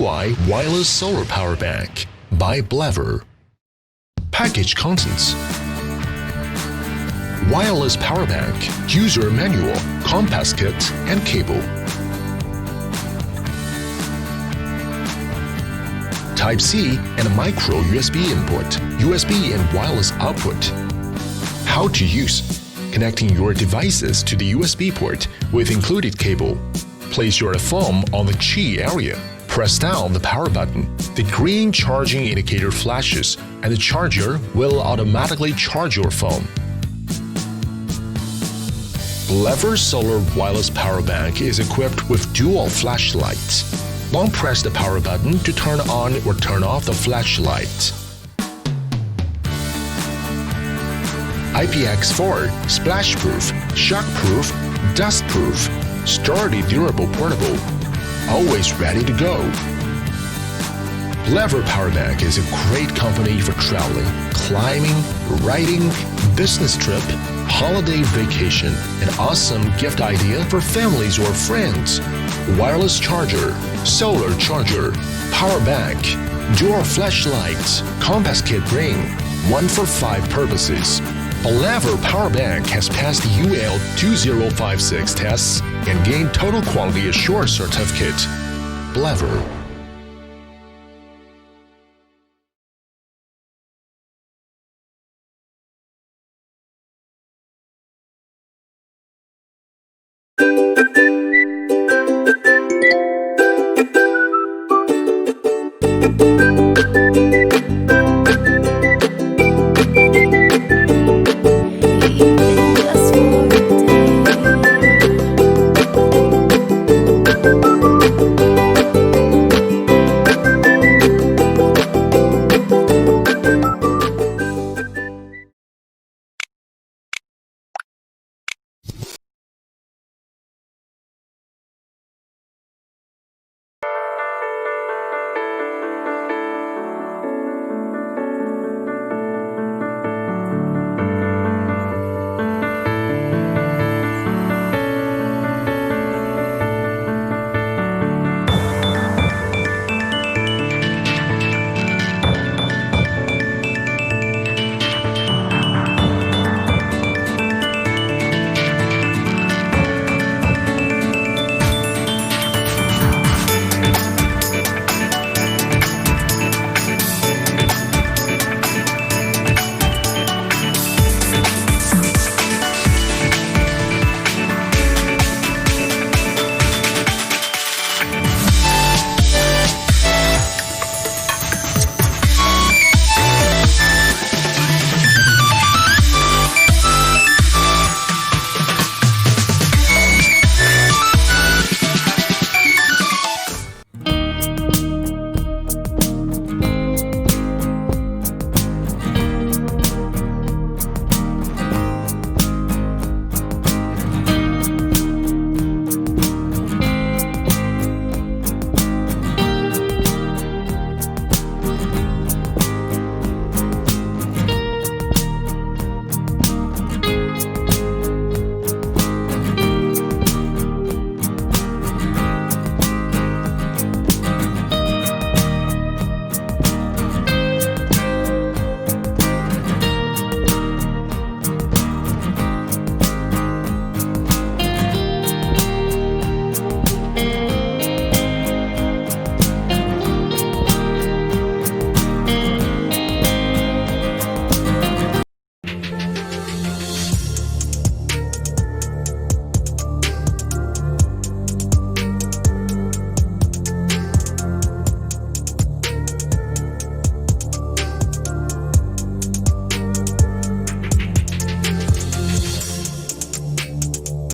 UI Wireless Solar Power Bank by Blever. Package contents: wireless power bank, user manual, compass kit, and cable. Type-C and micro USB input, USB and wireless output. How to use: connecting your devices to the USB port with included cable. Place your phone on the key area. Press down the power button. The green charging indicator flashes, and the charger will automatically charge your phone. Blever Solar Wireless Power Bank is equipped with dual flashlights. Long press the power button to turn on or turn off the flashlight. IPX4, splash-proof, shock-proof, dust-proof, sturdy, durable, portable, always ready to go. Blever Power Bank is a great company for traveling, climbing, riding, business trip, holiday vacation, an awesome gift idea for families or friends. Wireless charger, solar charger, power bank, dual flashlight, compass kit ring, 1 for 5 purposes. Blever Power Bank has passed UL 2056 tests and gained Total Quality Assurance certificate. Blever.